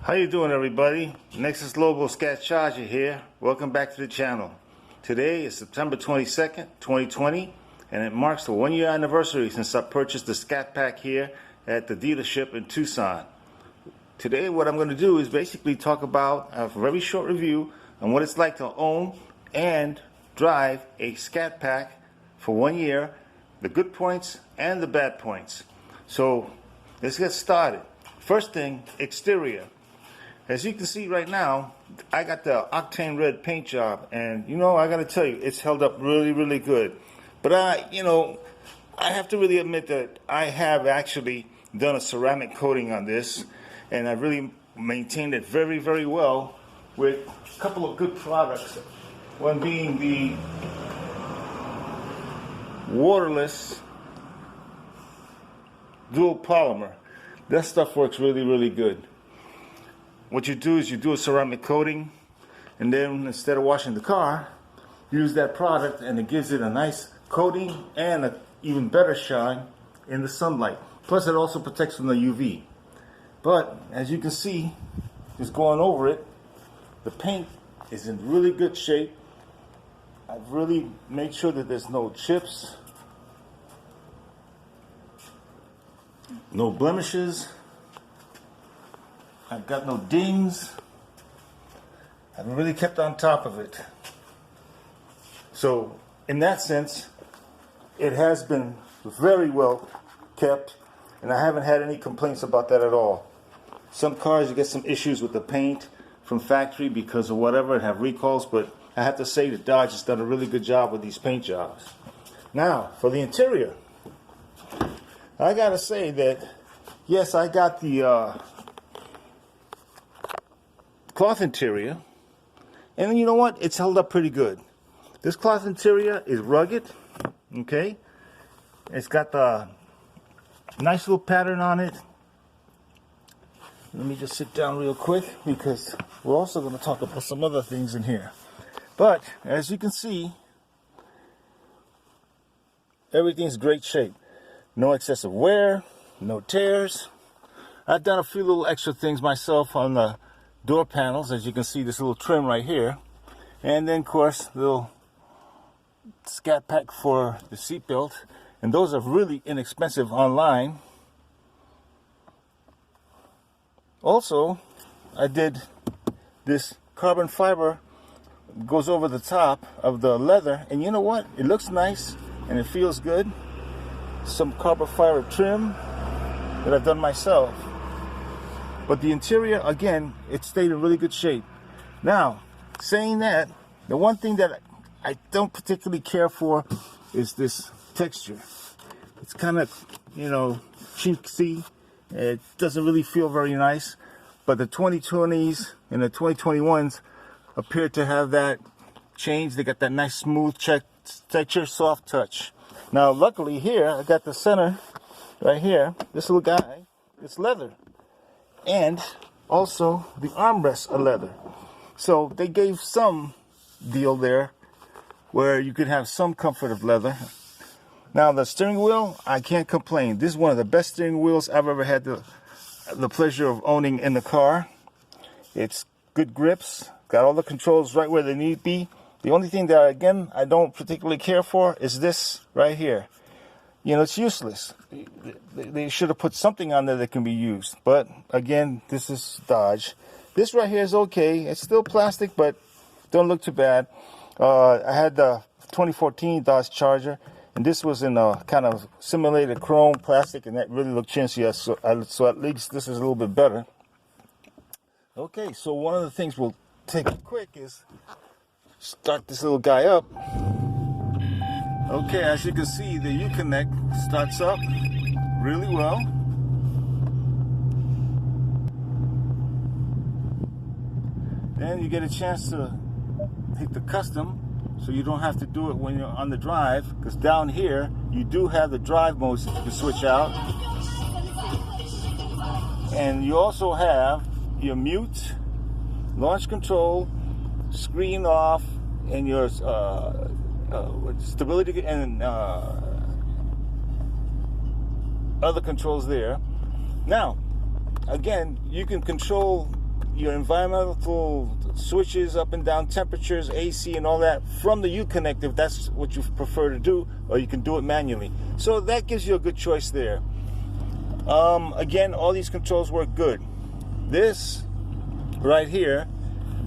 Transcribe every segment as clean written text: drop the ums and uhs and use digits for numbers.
How you doing, everybody? Nexus Lobo Scat Charger here. Welcome back to the channel. Today is September 22nd, 2020, and it marks the 1-year anniversary since I purchased the Scat Pack here at the dealership in Tucson. Today what I'm going to do is basically talk about a very short review on what it's like to own and drive a Scat Pack for 1 year, the good points and the bad points. So let's get started. First thing, exterior. As you can see right now, I got the octane red paint job, and I gotta tell you, it's held up really good. But I have to really admit that I have actually done a ceramic coating on this, and I've really maintained it very well with a couple of good products. One being the waterless dual polymer. That stuff works really good. What you do is you do a ceramic coating, and then instead of washing the car, use that product, and it gives it a nice coating and an even better shine in the sunlight. Plus it also protects from the UV. But as you can see, just going over it, the paint is in really good shape. I've really made sure that there's no chips, no blemishes. I've got no dings. I've really kept on top of it. So in that sense, it has been very well kept, and I haven't had any complaints about that at all. Some cars, you get some issues with the paint from factory because of whatever and have recalls, but I have to say that Dodge has done a really good job with these paint jobs. Now, for the interior, I gotta say that, yes, I got the cloth interior, and you know what? It's held up pretty good. This cloth interior is rugged, okay? It's got the nice little pattern on it. Let me just sit down real quick because we're also going to talk about some other things in here. But as you can see, everything's great shape. No excessive wear, no tears. I've done a few little extra things myself on the door panels. As you can see, this little trim right here, and then of course little Scat Pack for the seat belt, and those are really inexpensive online. Also, I did this carbon fiber, goes over the top of the leather, and you know what, it looks nice and it feels good. Some carbon fiber trim that I've done myself. But the interior, again, it stayed in really good shape. Now, saying that, the one thing that I don't particularly care for is this texture. It's kind of, cheapsy. It doesn't really feel very nice. But the 2020s and the 2021s appear to have that change. They got that nice smooth texture, soft touch. Now, luckily here, I got the center right here. This little guy, it's leather. And also the armrests are leather. So they gave some deal there where you could have some comfort of leather. Now the steering wheel, I can't complain. This is one of the best steering wheels I've ever had the pleasure of owning in the car. It's good grips, got all the controls right where they need to be. The only thing that, again, I don't particularly care for is this right here. It's useless. They should have put something on there that can be used. But again, this is Dodge. This right here is okay. It's still plastic, but don't look too bad. I had the 2014 Dodge Charger, and this was in a kind of simulated chrome plastic, and that really looked chintzy. So at least this is a little bit better. Okay, so one of the things we'll take quick is start this little guy up. Okay, as you can see, the U-Connect starts up really well. Then you get a chance to hit the custom, so you don't have to do it when you're on the drive, because down here you do have the drive modes that you can switch out. And you also have your mute, launch control, screen off, and your stability and other controls there. Now, again, you can control your environmental switches, up and down temperatures, AC and all that from the Uconnect if that's what you prefer to do, or you can do it manually. So that gives you a good choice there. Again, all these controls work good. This right here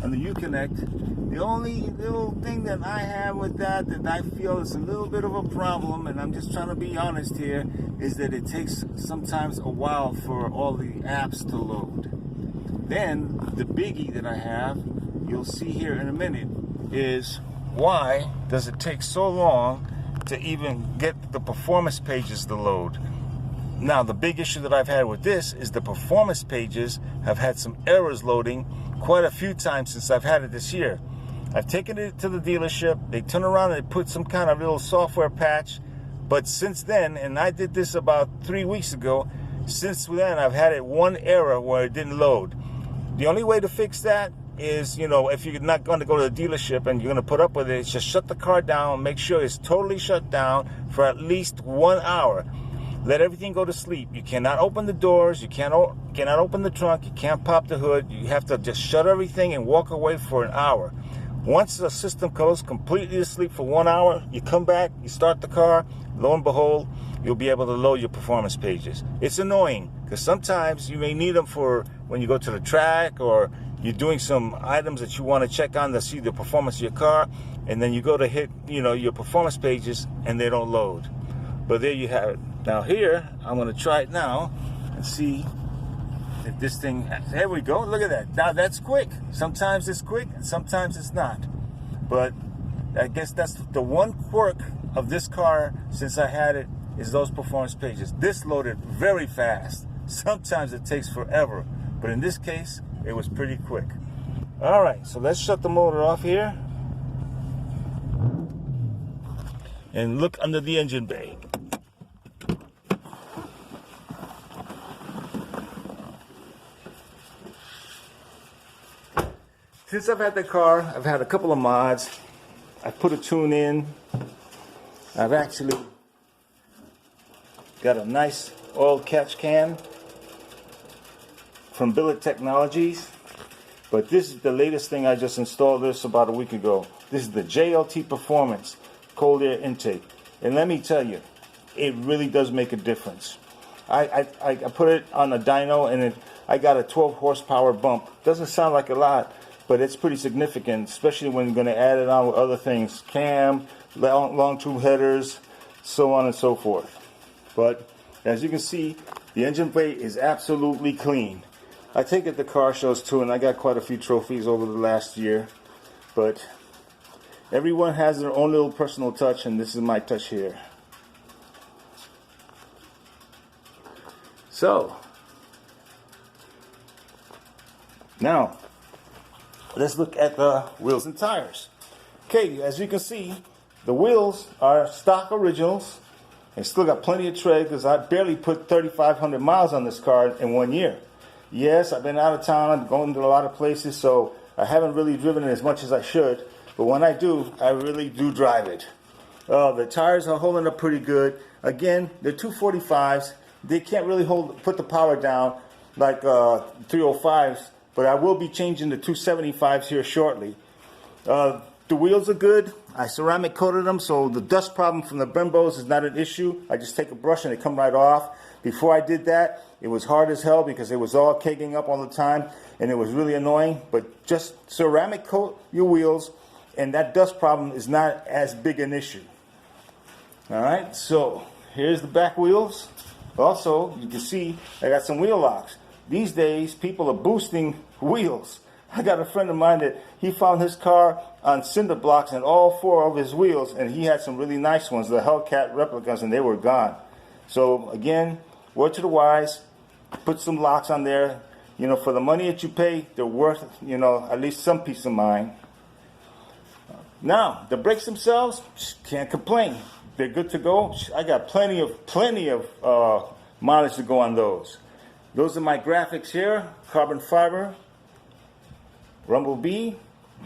on the Uconnect, the only little thing that I have with that I feel is a little bit of a problem, and I'm just trying to be honest here, is that it takes sometimes a while for all the apps to load. Then the biggie that I have, you'll see here in a minute, is why does it take so long to even get the performance pages to load? Now, the big issue that I've had with this is the performance pages have had some errors loading quite a few times since I've had it this year. I've taken it to the dealership, they turn around and they put some kind of little software patch, but since then, and I did this about 3 weeks ago, since then I've had it one error where it didn't load. The only way to fix that is, you know, if you're not going to go to the dealership and you're going to put up with it, just shut the car down, make sure it's totally shut down for at least 1 hour. Let everything go to sleep. You cannot open the doors, you cannot open the trunk, you can't pop the hood. You have to just shut everything and walk away for an hour. Once the system goes completely to sleep for 1 hour, you come back, you start the car, lo and behold, you'll be able to load your performance pages. It's annoying because sometimes you may need them for when you go to the track, or you're doing some items that you want to check on to see the performance of your car, and then you go to hit, you know, your performance pages and they don't load. But there you have it. Now here, I'm going to try it now and see if this thing, there we go, look at that. Now that's quick. Sometimes it's quick and sometimes it's not. But I guess that's the one quirk of this car since I had it, is those performance pages. This loaded very fast. Sometimes it takes forever, but in this case, it was pretty quick. All right, so let's shut the motor off here and look under the engine bay. Since I've had the car, I've had a couple of mods. I've put a tune in. I've actually got a nice oil catch can from Billet Technologies. But this is the latest thing. I just installed this about a week ago. This is the JLT Performance cold air intake. And let me tell you, it really does make a difference. I put it on a dyno and I got a 12 horsepower bump. Doesn't sound like a lot, but it's pretty significant, especially when you're going to add it on with other things. Cam, long tube headers, so on and so forth. But as you can see, the engine bay is absolutely clean. I take it to car shows too, and I got quite a few trophies over the last year. But everyone has their own little personal touch, and this is my touch here. So, now, let's look at the wheels and tires. Okay, as you can see, the wheels are stock originals. I still got plenty of tread because I barely put 3,500 miles on this car in 1 year. Yes, I've been out of town, I'm going to a lot of places, so I haven't really driven it as much as I should. But when I do, I really do drive it. The tires are holding up pretty good. Again, they're 245s. They can't really put the power down like 305s, but I will be changing the 275s here shortly. The wheels are good. I ceramic coated them, so the dust problem from the Brembos is not an issue. I just take a brush and they come right off. Before I did that, it was hard as hell because it was all kegging up all the time, and it was really annoying. But just ceramic coat your wheels, and that dust problem is not as big an issue. All right, so here's the back wheels. Also, you can see I got some wheel locks. These days, people are boosting wheels. I got a friend of mine that he found his car on cinder blocks and all four of his wheels, and he had some really nice ones, the Hellcat replicas, and they were gone. So again, word to the wise, put some locks on there. You know, for the money that you pay, they're worth, you know, at least some peace of mind. Now, the brakes themselves, can't complain. They're good to go. I got plenty of mileage to go on those. Those are my graphics here, carbon fiber, Rumble B,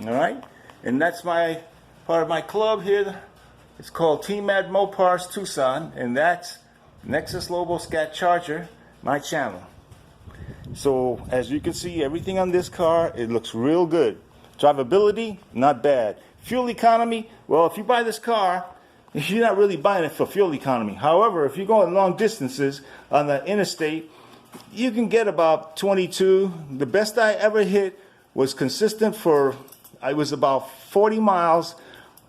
all right? And that's my part of my club here. It's called Team Mad Mopars Tucson, and that's Nexus Lobo Scat Charger, my channel. So as you can see, everything on this car, it looks real good. Drivability, not bad. Fuel economy, well, if you buy this car, you're not really buying it for fuel economy. However, if you're going long distances on the interstate, you can get about 22. The best I ever hit was consistent for, I was about 40 miles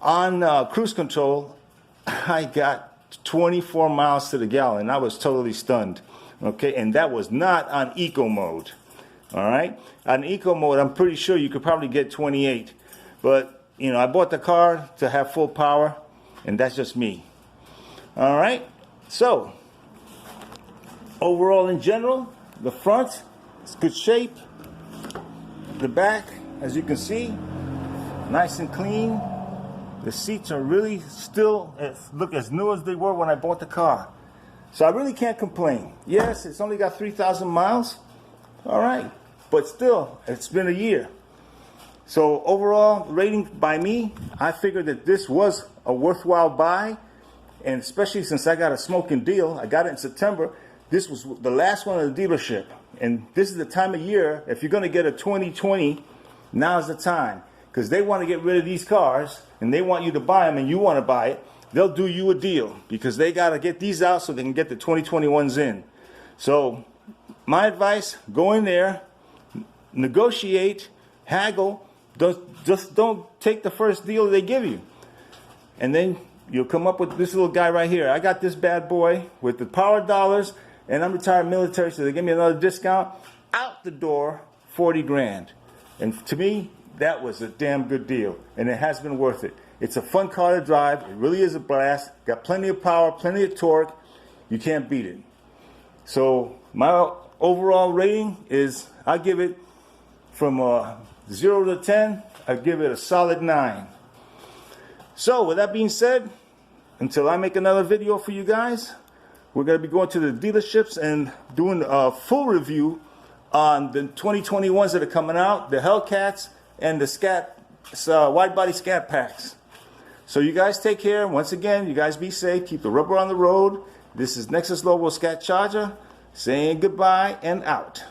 on cruise control. I got 24 miles to the gallon. I was totally stunned. Okay, and that was not on eco mode. All right, on eco mode, I'm pretty sure you could probably get 28. But you know, I bought the car to have full power, and that's just me. All right, so overall, in general, the front is good shape. The back, as you can see, nice and clean. The seats are really still look as new as they were when I bought the car. So I really can't complain. Yes, it's only got 3,000 miles. All right, but still, it's been a year. So overall rating by me, I figured that this was a worthwhile buy, and especially since I got a smoking deal. I got it in September. This was the last one at the dealership, and this is the time of year, if you're going to get a 2020, now's the time, because they want to get rid of these cars, and they want you to buy them, and you want to buy it. They'll do you a deal, because they got to get these out so they can get the 2021s in. So my advice, go in there, negotiate, haggle. Just don't take the first deal they give you. And then you'll come up with this little guy right here. I got this bad boy with the power dollars, and I'm retired military, so they give me another discount. Out the door, 40 grand. And to me, that was a damn good deal, and it has been worth it. It's a fun car to drive. It really is a blast. Got plenty of power, plenty of torque. You can't beat it. So my overall rating is, I give it from 0 to 10, I give it a solid 9. So with that being said, until I make another video for you guys, we're going to be going to the dealerships and doing a full review on the 2021s that are coming out, the Hellcats and the Scat wide body Scat Packs. So you guys take care. Once again, you guys be safe. Keep the rubber on the road. This is Nexus Lobo Scat Charger saying goodbye and out.